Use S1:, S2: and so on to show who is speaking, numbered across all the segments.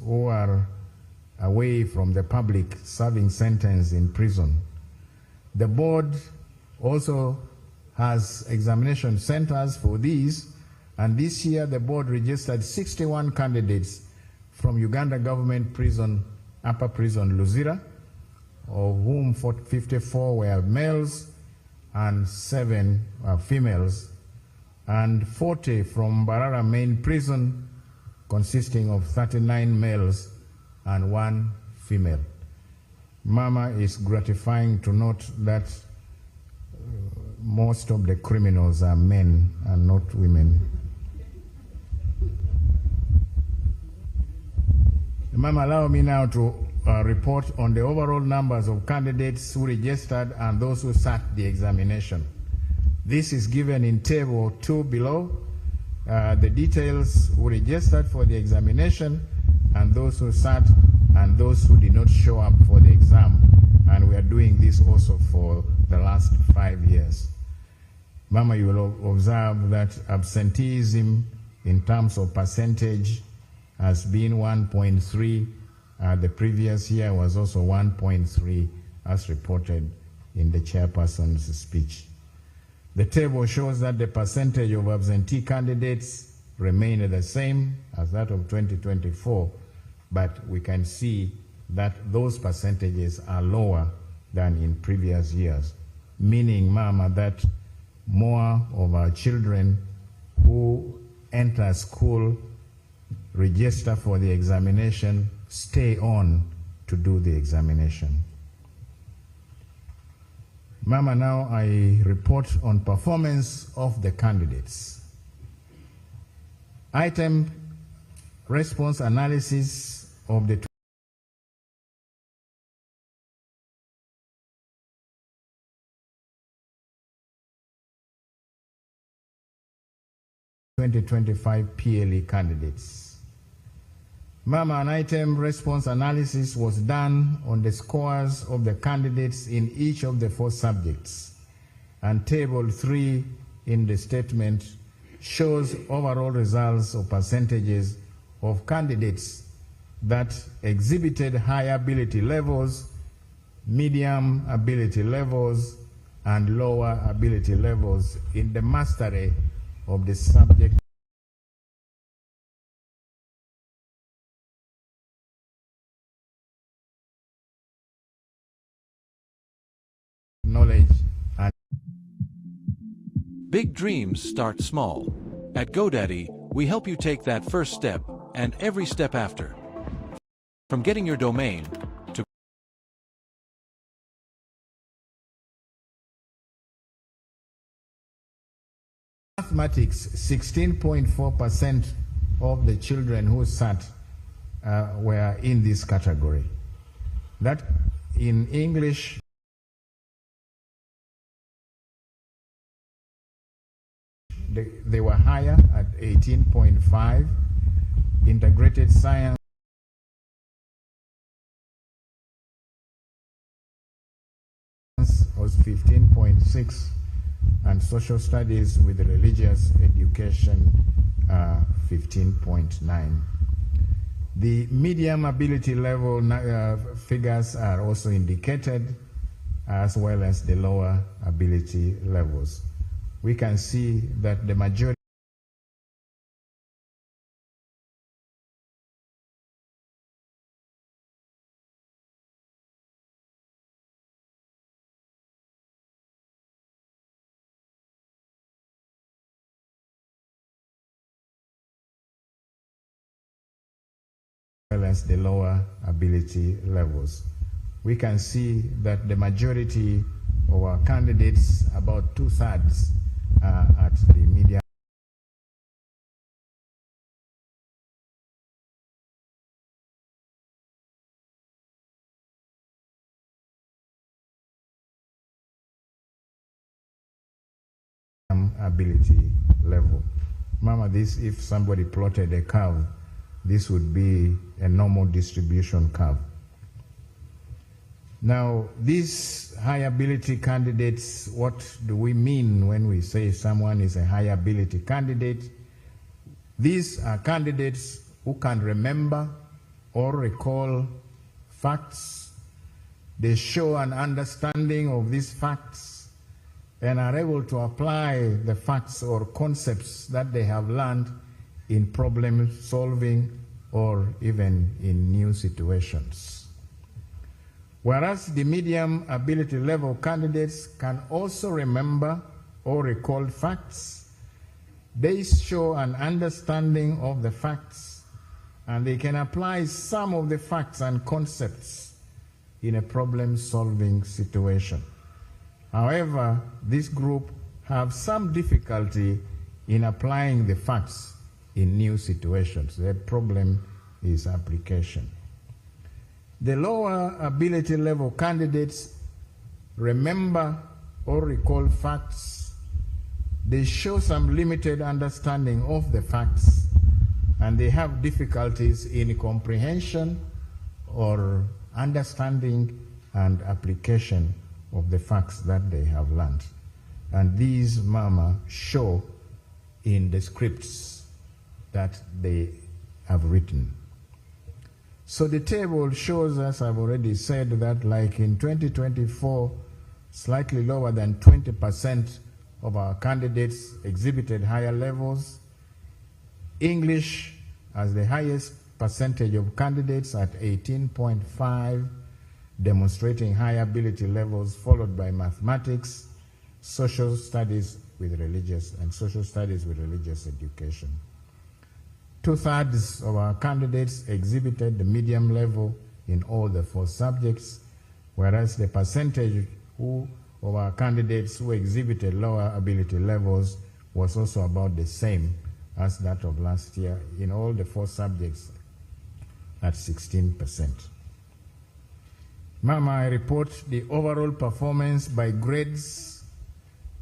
S1: who are away from the public serving sentence in prison. The board also has examination centers for these, and this year the board registered 61 candidates from Uganda government prison, upper prison Luzira, of whom 54 were males and 7 were females, and 40 from Mbarara main prison, consisting of 39 males and 1 female. Mama, is gratifying to note that most of the criminals are men and not women. Mama, allow me now to report on the overall numbers of candidates who registered and those who sat the examination. This is given in table 2 below. The details who registered for the examination and those who sat and those who did not show up for the exam. And we are doing this also for the last 5 years. Mama, you will observe that absenteeism in terms of percentage has been 1.3. The previous year was also 1.3, as reported in the chairperson's speech. The table shows that the percentage of absentee candidates remained the same as that of 2024, but we can see that those percentages are lower than in previous years, meaning, Mama, that more of our children who enter school, register for the examination, stay on to do the examination. Mama, now I report on performance of the candidates. Item response analysis of the 2025 PLE candidates. Mama, an item response analysis was done on the scores of the candidates in each of the 4 subjects, and table 3 in the statement shows overall results of percentages of candidates that exhibited high ability levels, medium ability levels, and lower ability levels in the mastery of the subject knowledge and
S2: big dreams start small. At GoDaddy, we help you take that first step and every step after. From getting your domain to
S1: mathematics, 16.4% of the children who sat were in this category. That in English, they were higher at 18.5. Integrated science was 15.6, and social studies with religious education 15.9. The medium ability level figures are also indicated, as well as the lower ability levels. We can see that the majority as the lower ability levels. We can see that the majority of our candidates, about 2/3, are at the medium ability level. Mama, this, if somebody plotted a curve, this would be a normal distribution curve. Now, these high ability candidates, what do we mean when we say someone is a high ability candidate? These are candidates who can remember or recall facts. They show an understanding of these facts and are able to apply the facts or concepts that they have learned in problem solving or even in new situations. Whereas the medium ability level candidates can also remember or recall facts, they show an understanding of the facts and they can apply some of the facts and concepts in a problem-solving situation. However, this group have some difficulty in applying the facts in new situations. Their problem is application. The lower ability level candidates remember or recall facts. They show some limited understanding of the facts, and they have difficulties in comprehension or understanding and application of the facts that they have learned. And these show in the scripts that they have written. So the table shows us, I've already said, that like in 2024, slightly lower than 20% of our candidates exhibited higher levels. English as the highest percentage of candidates at 18.5, demonstrating high ability levels, followed by mathematics, social studies with religious education. 2/3 of our candidates exhibited the medium level in all the 4 subjects, whereas the percentage of our candidates who exhibited lower ability levels was also about the same as that of last year in all the 4 subjects at 16%. I report the overall performance by grades,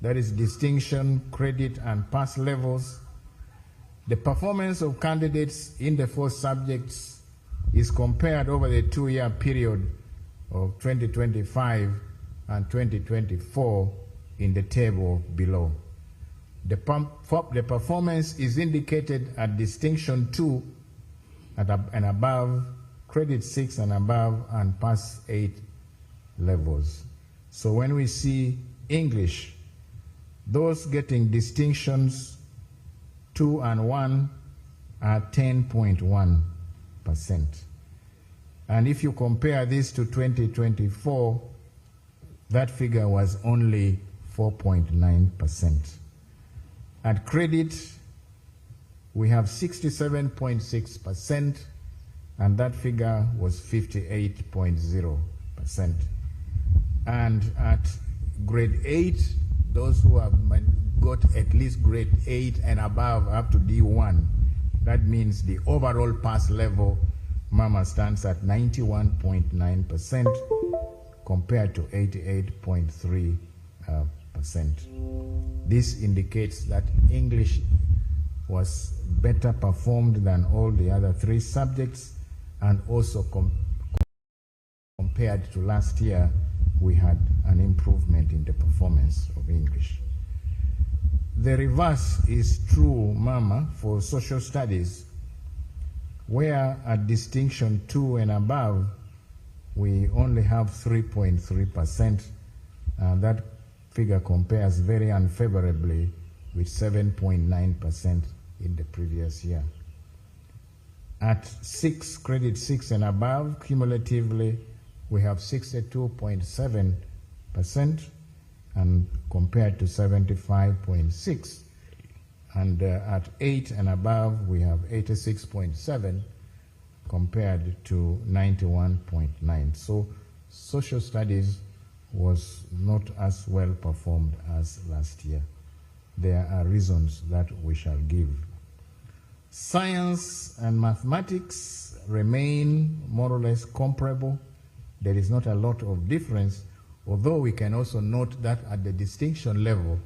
S1: that is distinction, credit, and pass levels. The performance of candidates in the 4 subjects is compared over the 2-year period of 2025 and 2024 in the table below. The performance is indicated at distinction 2 and above, credit 6 and above, and pass 8 levels. So when we see English, those getting distinctions 2 and 1 are 10.1%. And if you compare this to 2024, that figure was only 4.9%. At credit, we have 67.6%, and that figure was 58.0%. And at grade 8, those who have got at least grade 8 and above up to D1, that means the overall pass level, stands at 91.9% compared to 88.3%. This indicates that English was better performed than all the other 3 subjects, and also compared to last year, we had an improvement in the performance of English. The reverse is true, for social studies, where at distinction 2 and above, we only have 3.3%. That figure compares very unfavorably with 7.9% in the previous year. At credit 6 and above, cumulatively, we have 62.7%, and compared to 75.6%. And at 8 and above, we have 86.7% compared to 91.9%. So social studies was not as well performed as last year. There are reasons that we shall give. Science and mathematics remain more or less comparable. There is not a lot of difference, although we can also note that at the distinction level,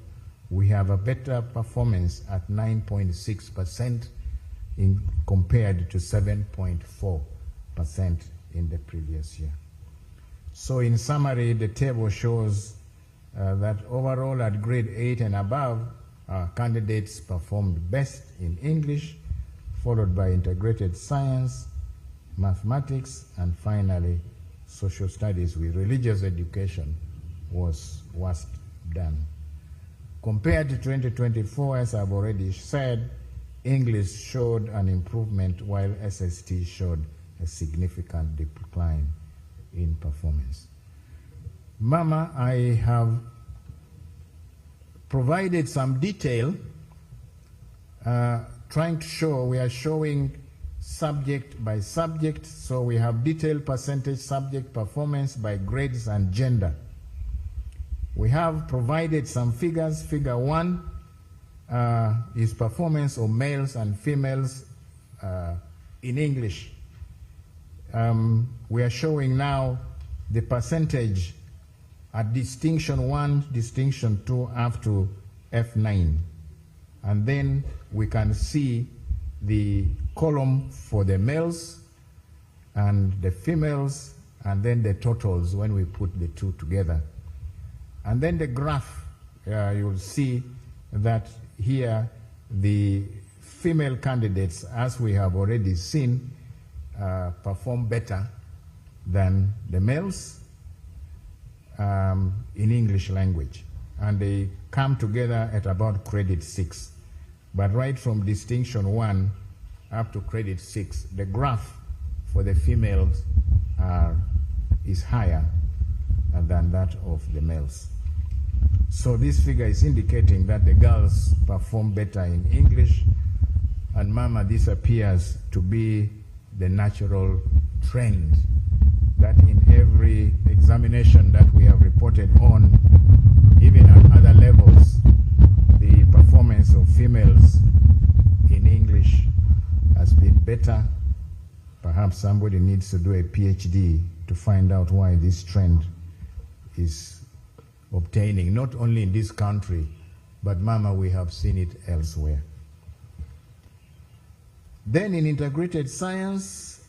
S1: we have a better performance at 9.6% compared to 7.4% in the previous year. So in summary, the table shows that overall at grade 8 and above, our candidates performed best in English, followed by integrated science, mathematics, and finally social studies with religious education was worst done. Compared to 2024, as I've already said, English showed an improvement while SST showed a significant decline in performance. Mama, I have provided some detail trying to show, we are showing subject by subject, so we have detailed percentage subject performance by grades and gender. We have provided some figures. Figure 1 is performance of males and females in English. We are showing now the percentage at distinction 1, distinction 2, up to F9. And then we can see the column for the males and the females, and then the totals when we put the two together. And then the graph, you'll see that here the female candidates, as we have already seen, perform better than the males in English language. And they come together at about credit 6. But right from distinction 1 up to credit 6, the graph for the females is higher than that of the males. So this figure is indicating that the girls perform better in English, and Mama, this appears to be the natural trend, that in every examination that we have reported on, even at other levels, the performance of females in English has been better. Perhaps somebody needs to do a PhD to find out why this trend is obtaining, not only in this country, but Mama, we have seen it elsewhere. Then in integrated science,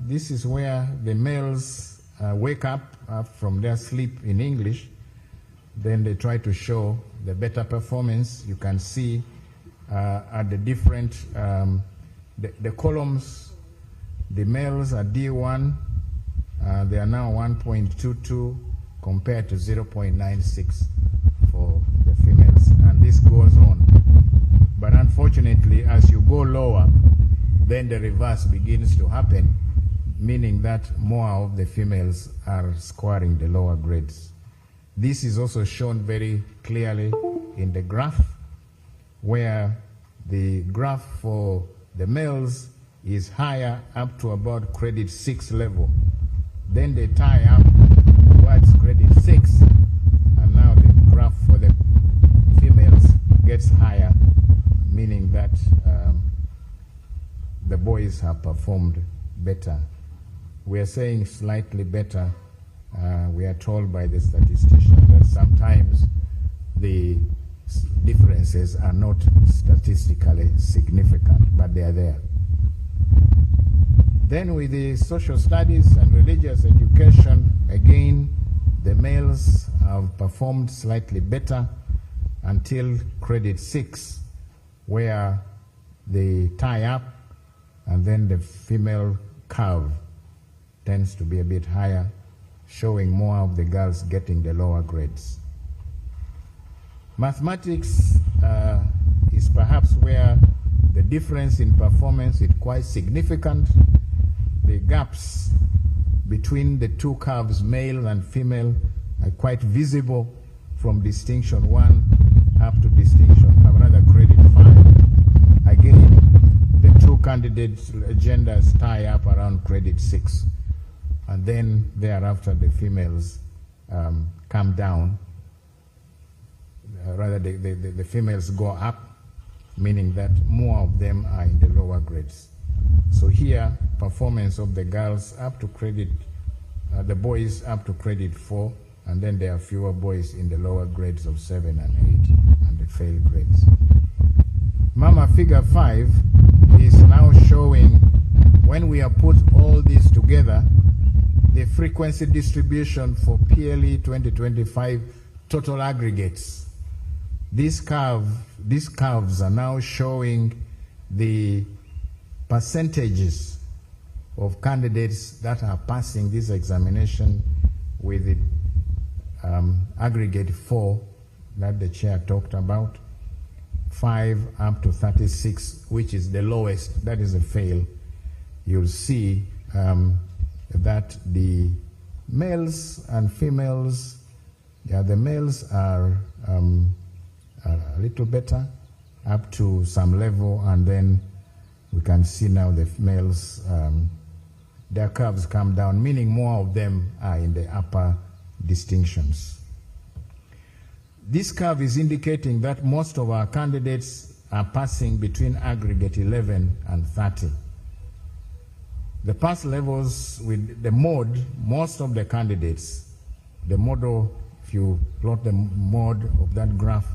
S1: this is where the males wake up from their sleep in English. Then they try to show the better performance. You can see at the different, the columns, the males are D1, they are now 1.22 compared to 0.96 for the females, and this goes on. But unfortunately, as you go lower, then the reverse begins to happen, meaning that more of the females are scoring the lower grades. This is also shown very clearly in the graph, where the graph for the males is higher up to about credit 6 level. Then they tie up towards credit 6, and now the graph for the females gets higher, meaning that the boys have performed better. We are saying slightly better. We are told by the statistician that sometimes the differences are not statistically significant, but they are there. Then with the social studies and religious education, again, the males have performed slightly better until credit 6, where they tie up, and then the female curve tends to be a bit higher, showing more of the girls getting the lower grades. Mathematics is perhaps where the difference in performance is quite significant. The gaps between the two curves, male and female, are quite visible from distinction 1 up to distinction, rather credit 5. Again, the two candidates' genders tie up around credit 6. And then thereafter, the females come down. Rather, the females go up, meaning that more of them are in the lower grades. So here, performance of the girls up to credit, the boys up to credit 4, and then there are fewer boys in the lower grades of 7 and 8 and the fail grades. Mama, figure 5 is now showing, when we have put all this together, the frequency distribution for PLE 2025 total aggregates. These curves are now showing the percentages of candidates that are passing this examination with the aggregate 4 that the chair talked about, 5 up to 36, which is the lowest, that is a fail. You'll see that the males and females, the males are a little better up to some level, and then we can see now the males, their curves come down, meaning more of them are in the upper distinctions. This curve is indicating that most of our candidates are passing between aggregate 11 and 30. The pass levels with the mode, most of the candidates, the model, if you plot the mode of that graph,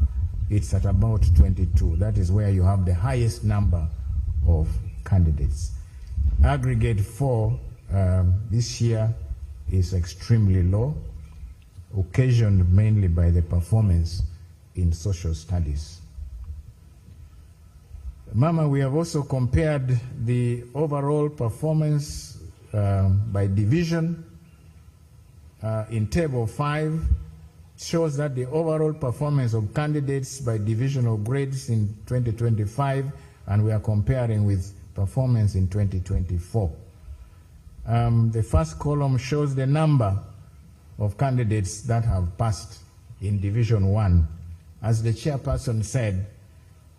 S1: it's at about 22. That is where you have the highest number of candidates. Aggregate 4 this year is extremely low, occasioned mainly by the performance in social studies. Mama, we have also compared the overall performance by division. In table 5, shows that the overall performance of candidates by divisional grades in 2025, and we are comparing with performance in 2024. The first column shows the number of candidates that have passed in Division 1. As the chairperson said,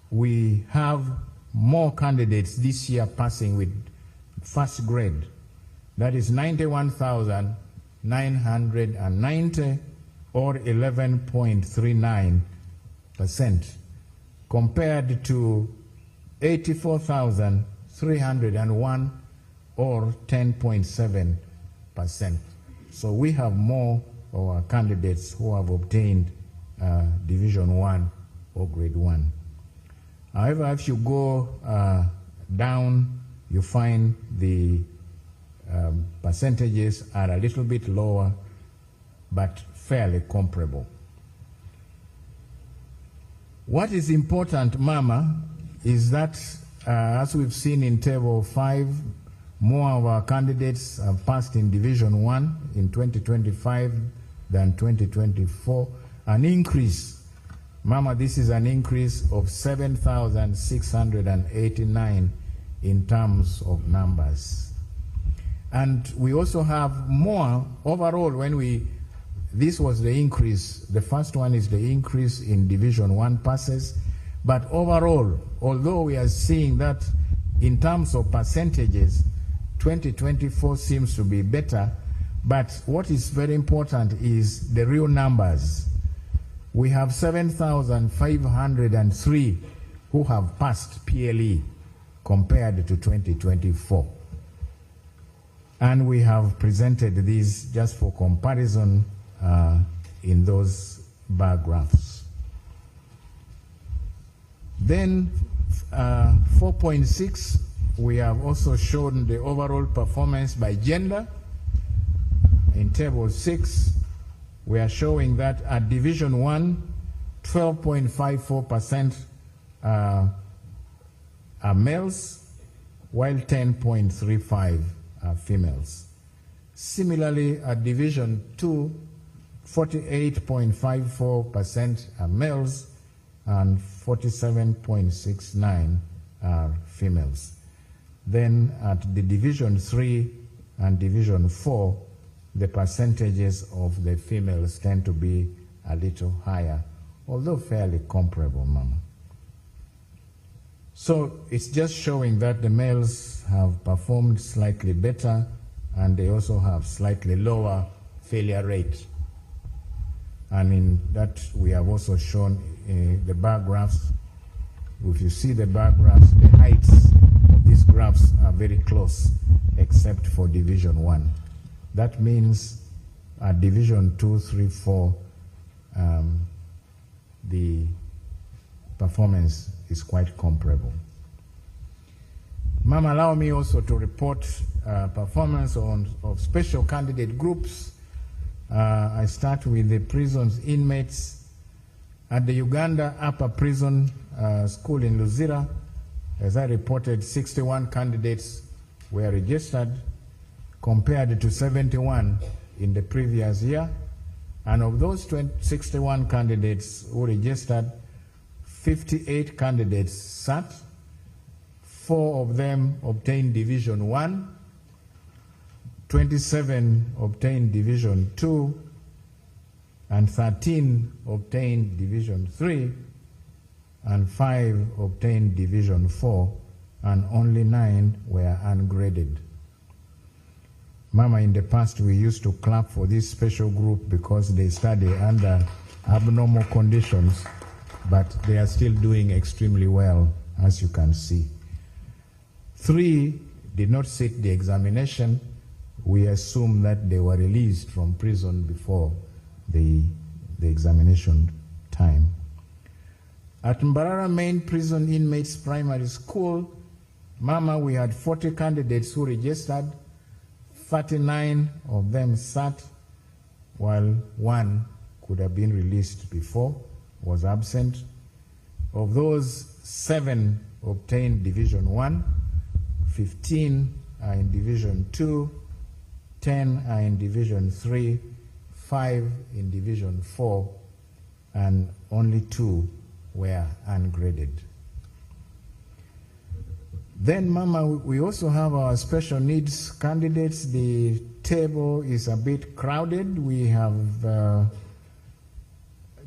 S1: we have more candidates this year passing with first grade. That is 91,990, or 11.39%, compared to 84,301, or 10.7%. So we have more of our candidates who have obtained Division 1 or Grade 1. However, if you go down, you find the percentages are a little bit lower, but fairly comparable. What is important, Mama, is that as we've seen in Table 5, more of our candidates have passed in Division 1 in 2025 than 2024, an increase. Mama, this is an increase of 7,689 in terms of numbers. And we also have more overall this was the increase. The first one is the increase in Division 1 passes. But overall, although we are seeing that in terms of percentages, 2024 seems to be better, but what is very important is the real numbers. We have 7,503 who have passed PLE compared to 2024. And we have presented these just for comparison in those bar graphs. Then 4.6, we have also shown the overall performance by gender. In Table 6, we are showing that at Division 1, 12.54% are males, while 10.35% are females. Similarly, at Division 2, 48.54% are males and 47.69% are females. Then at the Division 3 and Division 4, the percentages of the females tend to be a little higher, although fairly comparable, Mama. So it's just showing that the males have performed slightly better, and they also have slightly lower failure rate. And in that, we have also shown the bar graphs. If you see the bar graphs, the heights of these graphs are very close, except for Division 1. That means at Division 2, 3, 4, the performance is quite comparable. Ma'am, allow me also to report performance of special candidate groups. I start with the prison's inmates. At the Uganda Upper Prison School in Luzira, as I reported, 61 candidates were registered. compared to 71 in the previous year. And of those 61 candidates who registered, 58 candidates sat. 4 of them obtained Division 1, 27 obtained Division 2, and 13 obtained Division 3, and 5 obtained Division 4, and only 9 were ungraded. Mama, in the past we used to clap for this special group because they study under abnormal conditions, but they are still doing extremely well, as you can see. 3 did not sit the examination. We assume that they were released from prison before the examination time. At Mbarara Main Prison Inmates Primary School, Mama, we had 40 candidates who registered. 39 of them sat, while 1 could have been released before, was absent. Of those, 7 obtained Division 1, 15 are in Division 2, 10 are in Division 3, 5 in Division 4, and only 2 were ungraded. Then, Mama, we also have our special needs candidates. The table is a bit crowded. We have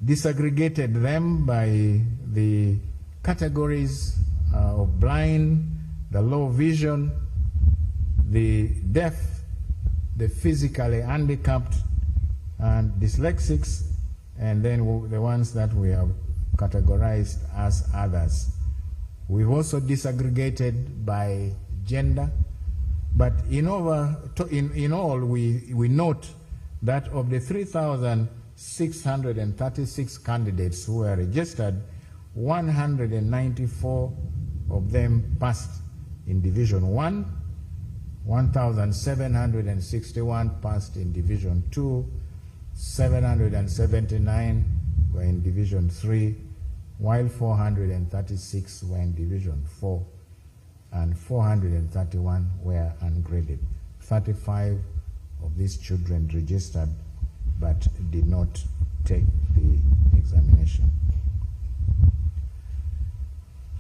S1: disaggregated them by the categories of blind, the low vision, the deaf, the physically handicapped, and dyslexics, and then the ones that we have categorized as others. We've also disaggregated by gender, but in all, we note that of the 3,636 candidates who were registered, 194 of them passed in Division 1, 1,761 passed in Division 2, 779 were in Division 3, while 436 were in Division 4, and 431 were ungraded. 35 of these children registered but did not take the examination.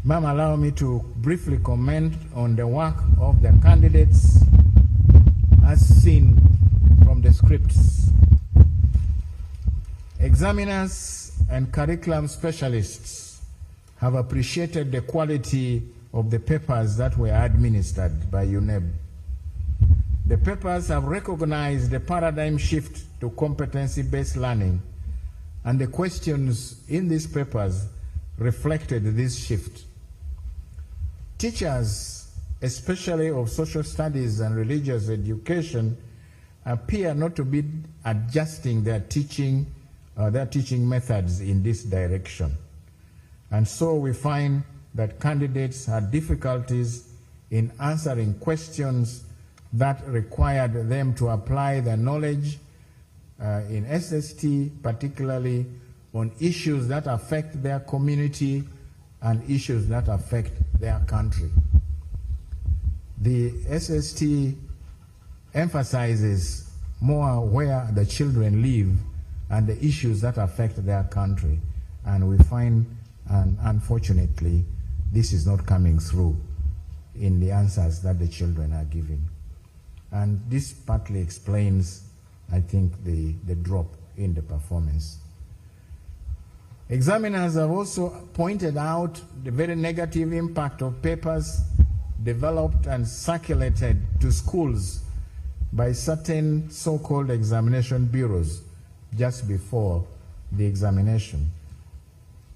S1: Ma'am, allow me to briefly comment on the work of the candidates as seen from the scripts. Examiners and curriculum specialists have appreciated the quality of the papers that were administered by UNEB. The papers have recognized the paradigm shift to competency-based learning, and the questions in these papers reflected this shift. Teachers, especially of social studies and religious education, appear not to be adjusting their teaching methods in this direction. And so we find that candidates had difficulties in answering questions that required them to apply their knowledge in SST, particularly on issues that affect their community and issues that affect their country. The SST emphasizes more where the children live and the issues that affect their country. And we find, unfortunately, this is not coming through in the answers that the children are giving. And this partly explains, I think, the drop in the performance. Examiners have also pointed out the very negative impact of papers developed and circulated to schools by certain so-called examination bureaus just before the examination.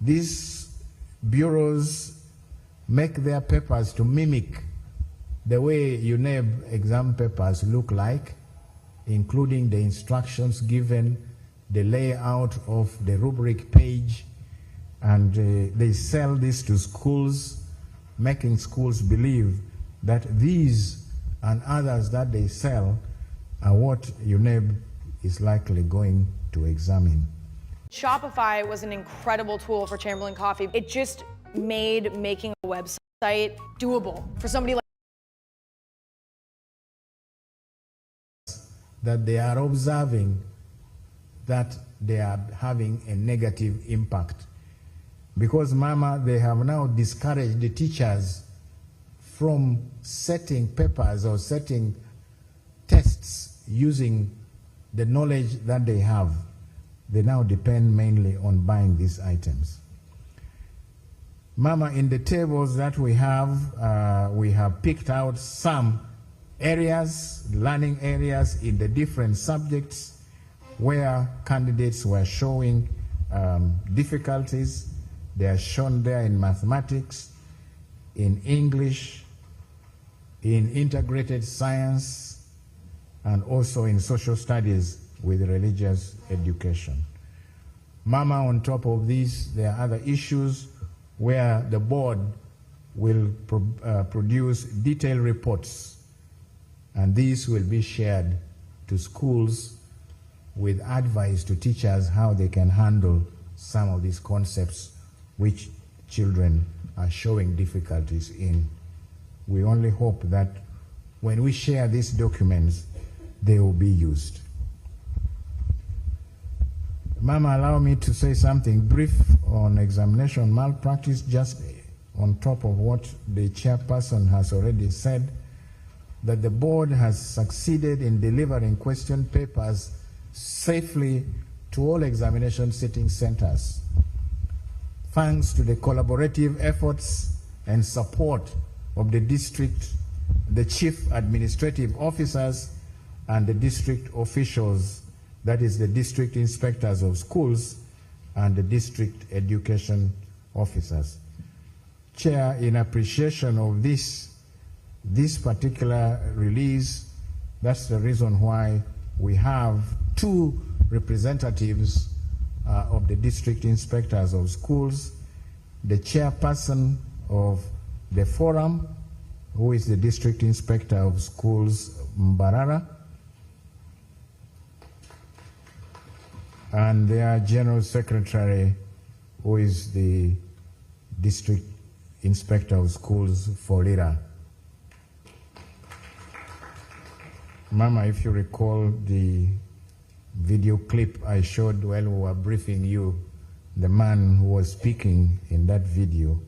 S1: These bureaus make their papers to mimic the way UNEB exam papers look like, including the instructions given, the layout of the rubric page, and they sell this to schools, making schools believe that these and others that they sell are what UNEB is likely going to examine.
S3: Shopify was an incredible tool for Chamberlain Coffee. It just made making a website doable for somebody like
S1: that they are observing that they are having a negative impact. Because, Mama, they have now discouraged the teachers from setting papers or setting tests using the knowledge that they have. They now depend mainly on buying these items. Mama, in the tables that we have picked out some areas, learning areas in the different subjects where candidates were showing difficulties. They are shown there in mathematics, in English, in integrated science, and also in social studies with religious education. Mama, on top of these, there are other issues where the board will produce detailed reports, and these will be shared to schools with advice to teachers how they can handle some of these concepts which children are showing difficulties in. We only hope that when we share these documents, they will be used. Mama, allow me to say something brief on examination malpractice, just on top of what the chairperson has already said, that the board has succeeded in delivering question papers safely to all examination sitting centers, thanks to the collaborative efforts and support of the district, the chief administrative officers, and the district officials, that is the district inspectors of schools and the district education officers. Chair, in appreciation of this particular release, that's the reason why we have two representatives of the district inspectors of schools, the chairperson of the forum, who is the district inspector of schools, Mbarara, and their general secretary, who is the district inspector of schools, Folira. Mama, if you recall the video clip I showed while we were briefing you, the man who was speaking in that video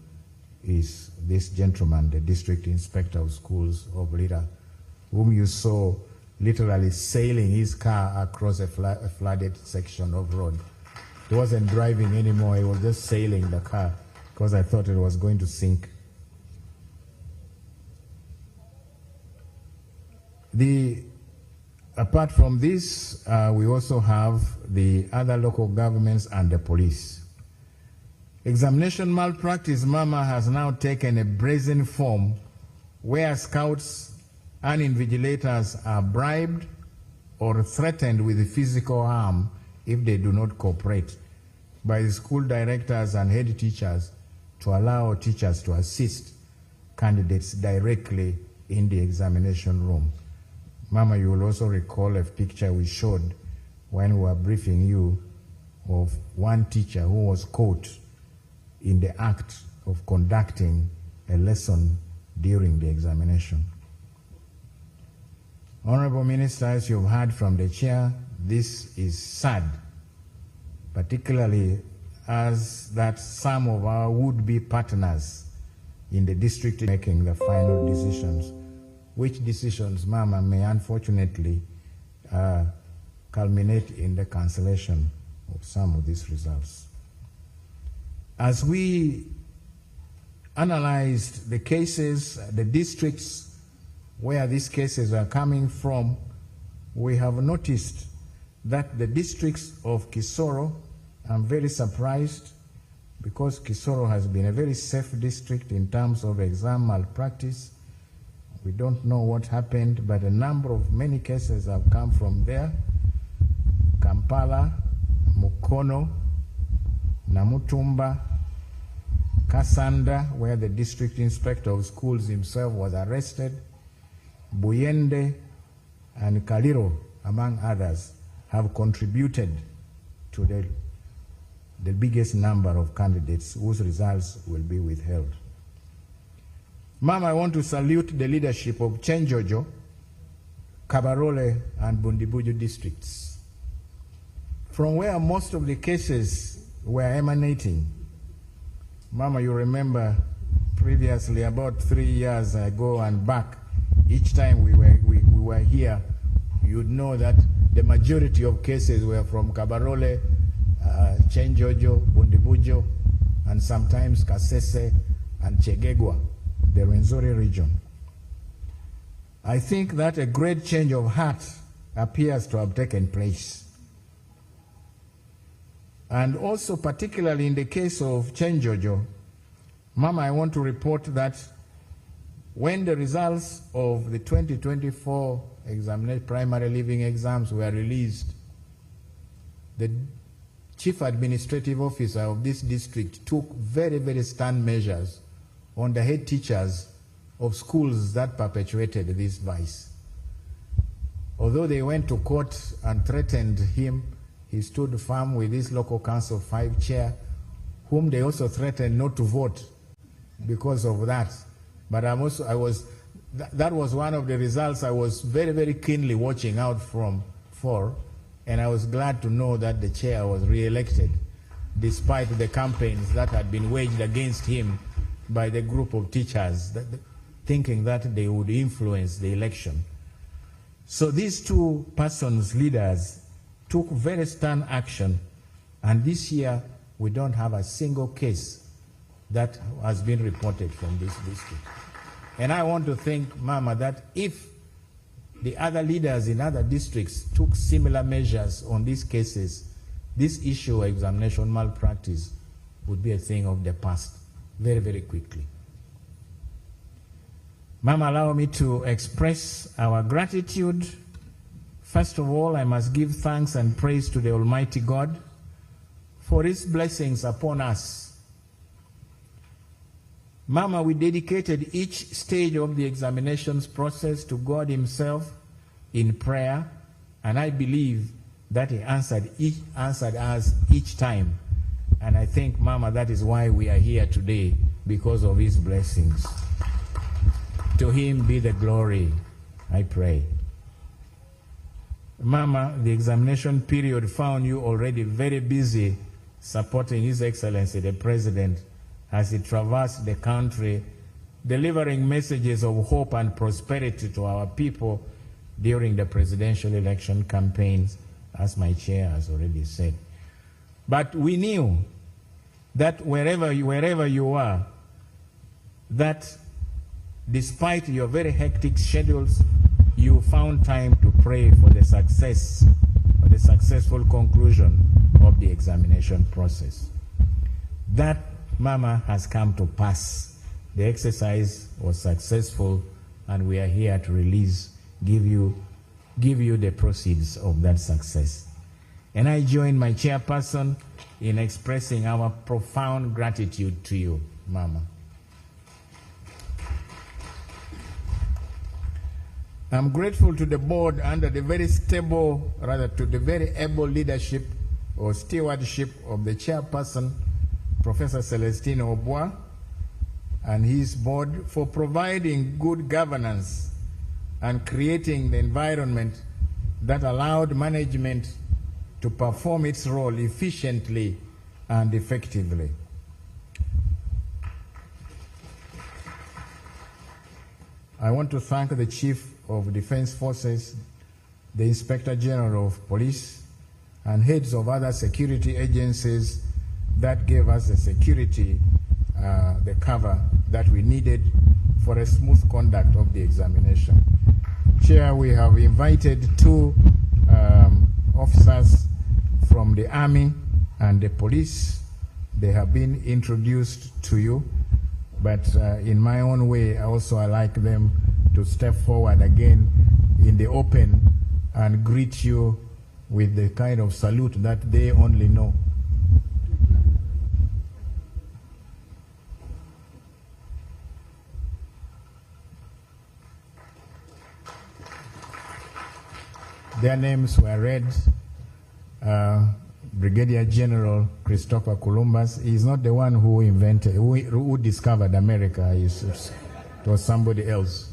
S1: is this gentleman, the district inspector of schools of Lira, whom you saw literally sailing his car across a flooded section of road. He wasn't driving anymore, he was just sailing the car because I thought it was going to sink. Apart from this, we also have the other local governments and the police. Examination malpractice, Mama, has now taken a brazen form where scouts and invigilators are bribed or threatened with physical harm if they do not cooperate by the school directors and head teachers to allow teachers to assist candidates directly in the examination room. Mama, you will also recall a picture we showed when we were briefing you of one teacher who was caught in the act of conducting a lesson during the examination. Honorable Minister, as you've heard from the chair, this is sad, particularly as that some of our would-be partners in the district are making the final decisions, which decisions, Mama, may unfortunately culminate in the cancellation of some of these results. As we analyzed the cases, the districts where these cases are coming from, we have noticed that the districts of Kisoro, I'm very surprised because Kisoro has been a very safe district in terms of exam malpractice. We don't know what happened, but many cases have come from there. Kampala, Mukono, Namutumba, Kasanda, where the district inspector of schools himself was arrested, Buyende, and Kaliro, among others, have contributed to the biggest number of candidates whose results will be withheld. Ma'am, I want to salute the leadership of Chenjojo Kabarole and Bundibujo districts, from where most of the cases were emanating. Mama, you remember previously, about 3 years ago and back, each time we were here, you'd know that the majority of cases were from Kabarole, Chenjojo, Bundibujo, and sometimes Kasese and Chegegwa, the Rwenzori region. I think that a great change of heart appears to have taken place. And also, particularly in the case of Chenjojo, Mama, I want to report that when the results of the 2024 primary living exams were released, the Chief Administrative Officer of this district took very, very stern measures on the head teachers of schools that perpetuated this vice. Although they went to court and threatened him, he stood firm with his local council 5 chair, whom they also threatened not to vote because of that. But that was one of the results I was very, very keenly watching out for, and I was glad to know that the chair was re-elected, despite the campaigns that had been waged against him by the group of teachers, thinking that they would influence the election. So these two persons, leaders, took very stern action, and this year we don't have a single case that has been reported from this district. And I want to think, Mama, that if the other leaders in other districts took similar measures on these cases, this issue of examination malpractice would be a thing of the past very, very quickly. Mama, allow me to express our gratitude. First of all, I must give thanks and praise to the Almighty God for His blessings upon us. Mama, we dedicated each stage of the examinations process to God Himself in prayer, and I believe that He answered us each time. And I think, Mama, that is why we are here today, because of His blessings. To Him be the glory, I pray. Mama, the examination period found you already very busy supporting His Excellency the President as he traversed the country, delivering messages of hope and prosperity to our people during the presidential election campaigns, as my chair has already said. But we knew that wherever you are, that despite your very hectic schedules, you found time to pray for the success or the successful conclusion of the examination process. That, Mama, has come to pass. The exercise was successful, and we are here to give you the proceeds of that success. And I join my chairperson in expressing our profound gratitude to you, Mama. I'm grateful to the board under the very stable, rather to the very able leadership or stewardship of the chairperson, Professor Celestino Obwa, and his board for providing good governance and creating the environment that allowed management to perform its role efficiently and effectively. I want to thank the Chief of Defense Forces, the Inspector General of Police, and heads of other security agencies that gave us the security, the cover that we needed for a smooth conduct of the examination. Chair, we have invited 2 officers from the Army and the police. They have been introduced to you, but in my own way, also I like them to step forward again in the open and greet you with the kind of salute that they only know. Their names were read. Brigadier General Christopher Columbus. He's not the one who discovered America. It was somebody else.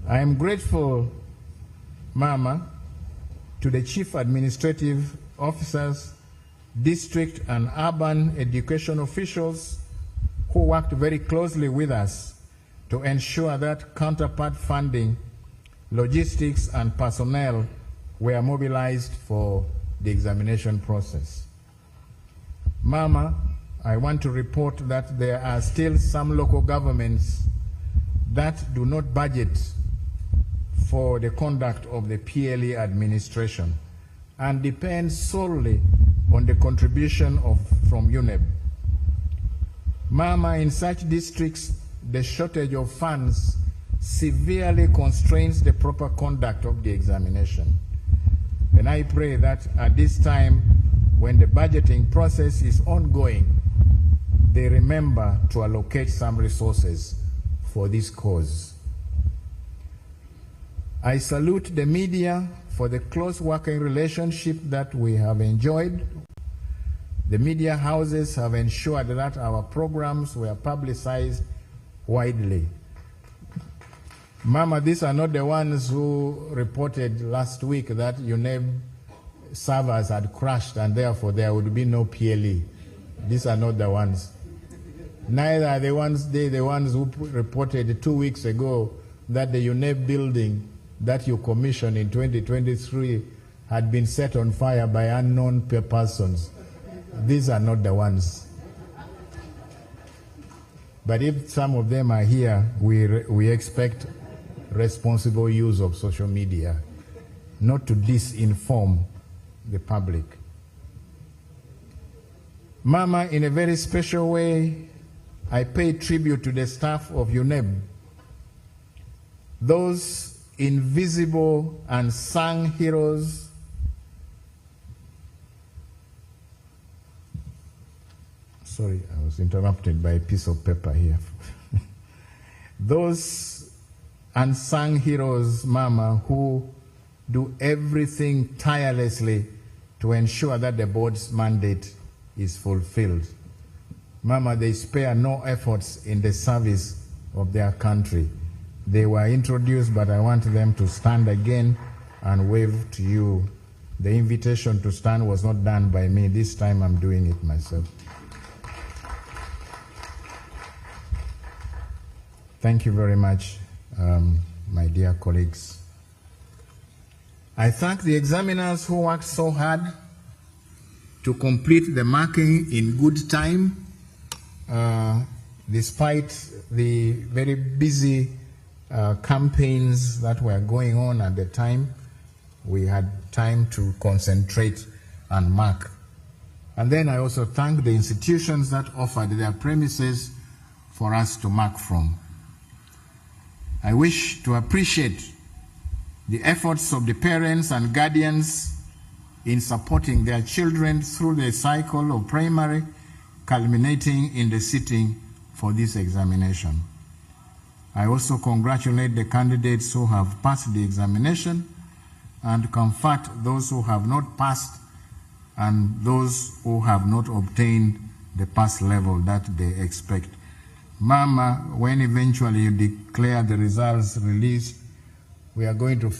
S1: I am grateful, Mama, to the Chief Administrative Officers, district and urban education officials who worked very closely with us to ensure that counterpart funding, logistics, and personnel were mobilized for the examination process. Mama, I want to report that there are still some local governments that do not budget for the conduct of the PLE administration and depend solely on the contribution from UNEB. Mama, in such districts, the shortage of funds severely constrains the proper conduct of the examination. And I pray that at this time, when the budgeting process is ongoing, they remember to allocate some resources for this cause. I salute the media for the close working relationship that we have enjoyed. The media houses have ensured that our programs were publicized widely. Mama, these are not the ones who reported last week that UNEB servers had crashed and therefore there would be no PLE. These are not the ones. Neither are the ones who reported 2 weeks ago that the UNEB building that you commissioned in 2023 had been set on fire by unknown persons. These are not the ones. But if some of them are here, we expect responsible use of social media, not to disinform the public. Mama, in a very special way, I pay tribute to the staff of UNEB, those invisible and unsung heroes sorry, I was interrupted by a piece of paper here. Those unsung heroes, Mama, who do everything tirelessly to ensure that the board's mandate is fulfilled. Mama, they spare no efforts in the service of their country. They were introduced, but I want them to stand again and wave to you. The invitation to stand was not done by me. This time I'm doing it myself. Thank you very much, my dear colleagues. I thank the examiners who worked so hard to complete the marking in good time, despite the very busy campaigns that were going on at the time. We had time to concentrate and mark. And then I also thank the institutions that offered their premises for us to mark from. I wish to appreciate the efforts of the parents and guardians in supporting their children through the cycle of primary, culminating in the sitting for this examination. I also congratulate the candidates who have passed the examination and comfort those who have not passed and those who have not obtained the pass level that they expect. Mama, when eventually you declare the results released, we are going to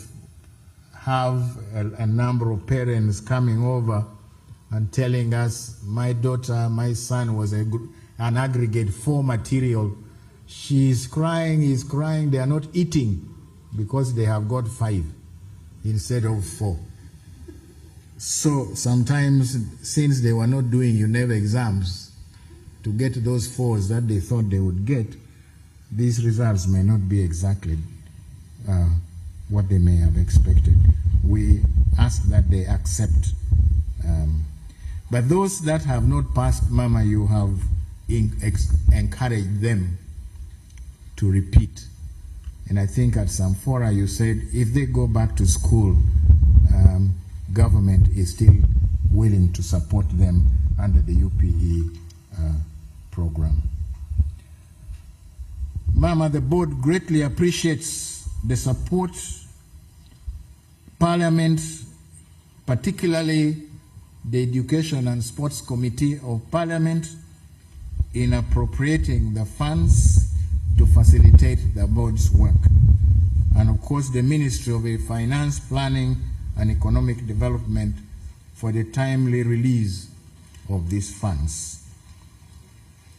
S1: have a number of parents coming over and telling us, my daughter, my son was an aggregate 4 material. She's crying, he's crying, they are not eating because they have got 5 instead of 4. So sometimes, since they were not doing UNEB exams to get those 4s that they thought they would get, these results may not be exactly what they may have expected. We ask that they accept. But those that have not passed, Mama, you have encouraged them to repeat. And I think at some fora you said if they go back to school, government is still willing to support them under the UPE program. Mama, the board greatly appreciates the support Parliament, particularly the Education and Sports Committee of Parliament, in appropriating the funds to facilitate the board's work. and of course the Ministry of Finance, Planning and Economic Development for the timely release of these funds.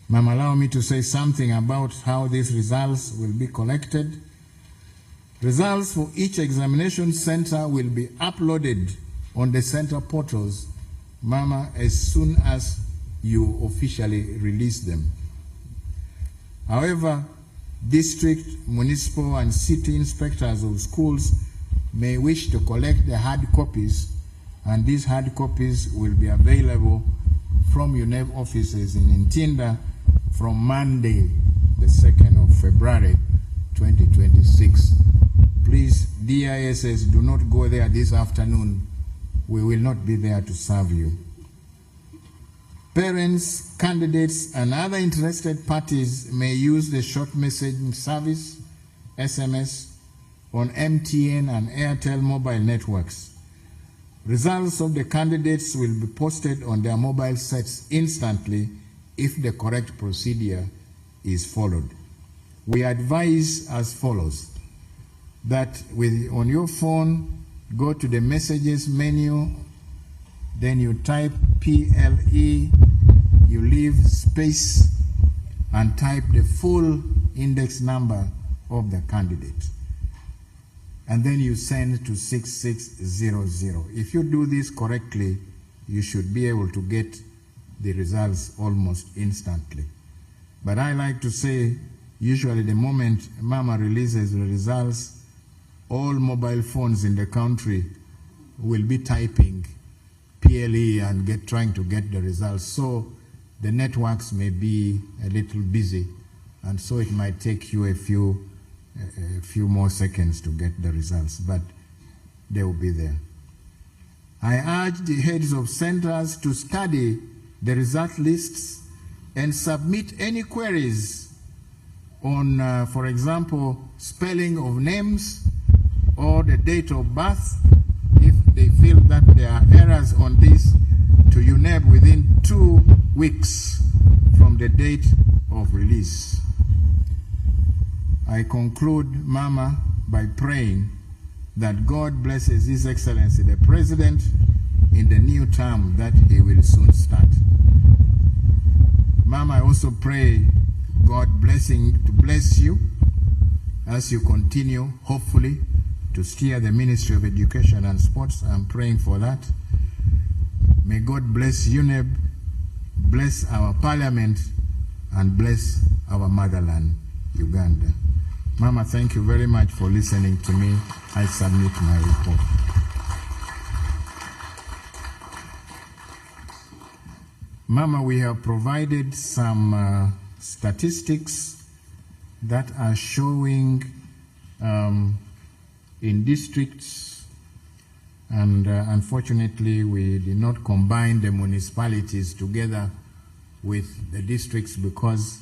S1: Ma'am, allow me to say something about how these results will be collected. Results for each examination center will be uploaded on the center portals, Mama, as soon as you officially release them. However, district, municipal, and city inspectors of schools may wish to collect the hard copies, and these hard copies will be available from UNEB offices in Ntinda from Monday, the 2nd of February, 2026. Please, DISS, do not go there this afternoon. We will not be there to serve you. Parents, candidates, and other interested parties may use the short messaging service, SMS, on MTN and Airtel mobile networks. Results of the candidates will be posted on their mobile sets instantly if the correct procedure is followed. We advise as follows, that on your phone, go to the messages menu, then you type PLE, you leave space, and type the full index number of the candidate. And then you send to 6600. If you do this correctly, you should be able to get the results almost instantly. But I like to say, usually the moment Mama releases the results, all mobile phones in the country will be typing PLE and trying to get the results. So the networks may be a little busy, and so it might take you a few more seconds to get the results, but they will be there. I urge the heads of centers to study the result lists and submit any queries on, for example, spelling of names or the date of birth, if they feel that there are errors on this, to UNEB within 2 weeks from the date of release. I conclude, Mama, by praying that God blesses His Excellency the President in the new term that he will soon start. Mama, I also pray God to bless you as you continue, hopefully, to steer the Ministry of Education and Sports. I'm praying for that. May God bless UNEB, bless our parliament, and bless our motherland, Uganda. Mama, thank you very much for listening to me. I submit my report. Mama, we have provided some statistics that are showing in districts, and unfortunately we did not combine the municipalities together with the districts because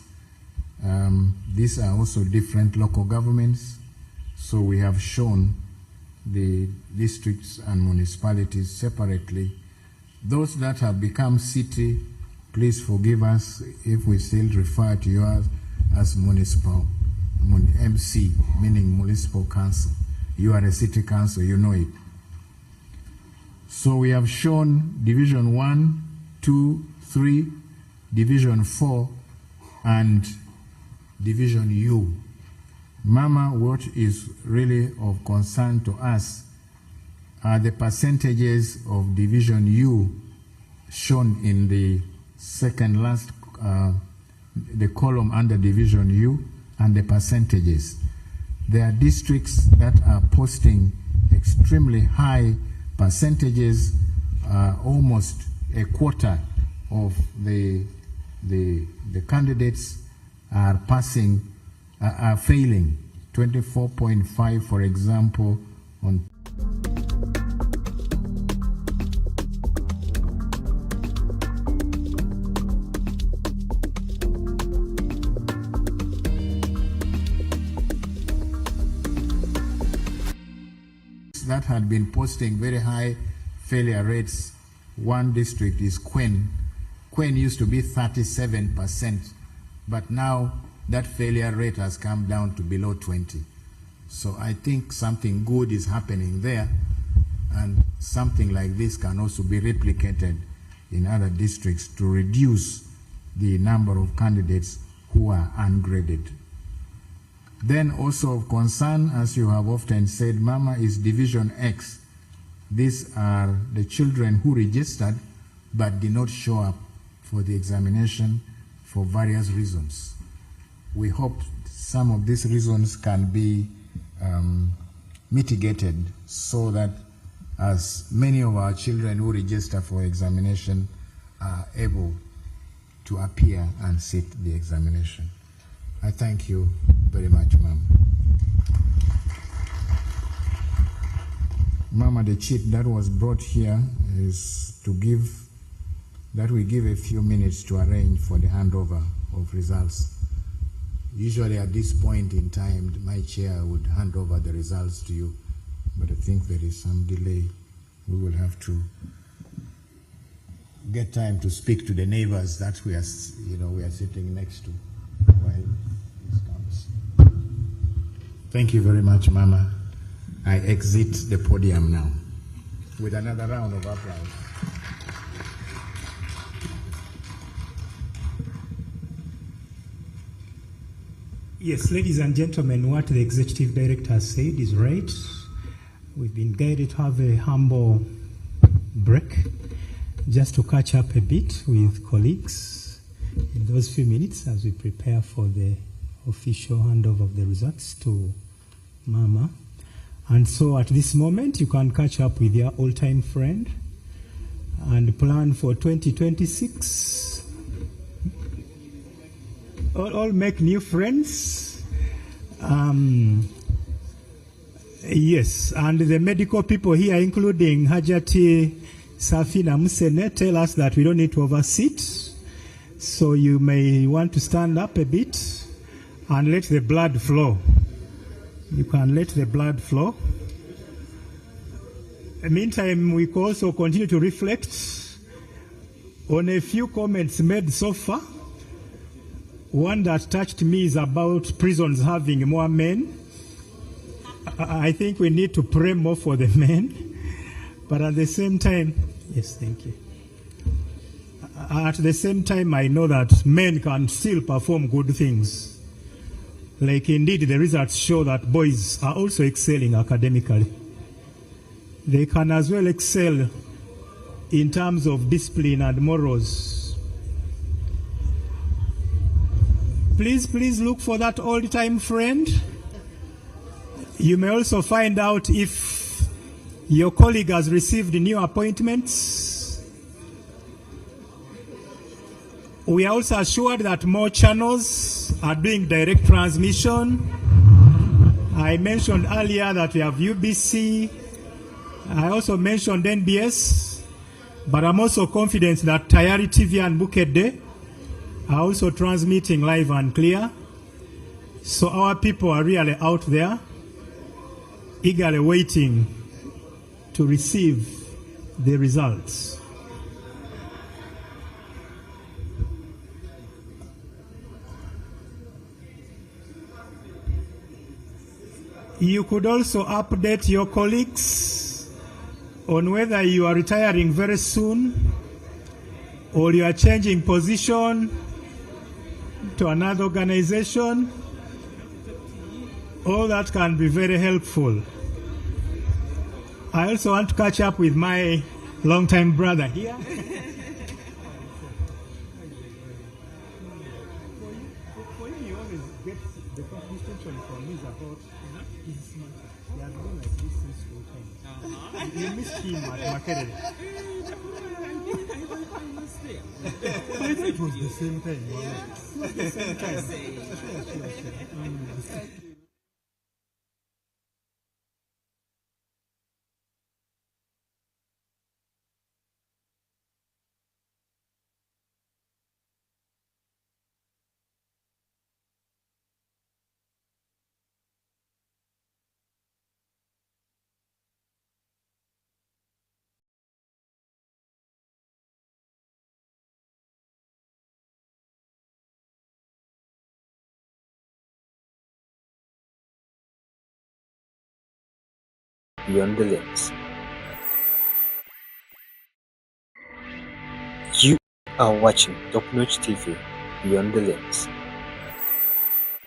S1: these are also different local governments. So we have shown the districts and municipalities separately. Those that have become city, please forgive us if we still refer to you as municipal, MC, meaning municipal council. You are a city council, you know it. So we have shown Division 1, 2, 3, Division 4, and Division U. Mama, what is really of concern to us are the percentages of Division U shown in the second last, the column under Division U, and the percentages. There are districts that are posting extremely high percentages, almost a quarter of the candidates are passing, are failing. 24.5, for example, on that had been posting very high failure rates. One district is Quen. Quen used to be 37%, but now that failure rate has come down to below 20. So I think something good is happening there, and something like this can also be replicated in other districts to reduce the number of candidates who are ungraded. Then also of concern, as you have often said, Mama, is Division X. These are the children who registered but did not show up for the examination for various reasons. We hope some of these reasons can be mitigated so that as many of our children who register for examination are able to appear and sit the examination. I thank you very much, Ma'am. Mama, the cheat that was brought here is to give, that we give a few minutes to arrange for the handover of results. Usually at this point in time, my chair would hand over the results to you, but I think there is some delay. We will have to get time to speak to the neighbors that we are sitting next to while this comes. Thank you very much, Mama. I exit the podium now with another round of applause.
S4: Yes, ladies and gentlemen, what the Executive Director has said is right. We've been guided to have a humble break just to catch up a bit with colleagues in those few minutes as we prepare for the official handover of the results to Mama. And so at this moment, you can catch up with your old-time friend and plan for 2026. All make new friends. Yes, and the medical people here, including Hajati Safina Musene, tell us that we don't need to oversit. So you may want to stand up a bit and let the blood flow. You can let the blood flow. In the meantime, we can also continue to reflect on a few comments made so far. One that touched me is about prisons having more men. I think we need to pray more for the men. But at the same time, yes, thank you. At the same time, I know that men can still perform good things. Like indeed, the results show that boys are also excelling academically. They can as well excel in terms of discipline and morals. Please look for that old-time friend. You may also find out if your colleague has received new appointments. We are also assured that more channels are doing direct transmission. I mentioned earlier that we have UBC. I also mentioned NBS. But I'm also confident that Tayari TV and Bukedde are also transmitting live and clear. So our people are really out there, eagerly waiting to receive the results. You could also update your colleagues on whether you are retiring very soon or you are changing position to another organization. All that can be very helpful. I also want to catch up with my longtime brother here. For him, he always gets the distinction from me about his smart. He has been like this since full time. You missed him at Makerere. I think it was the same time. It was the same time. Sure.
S5: Beyond the Lens. You are watching Top Notch TV Beyond the Lens.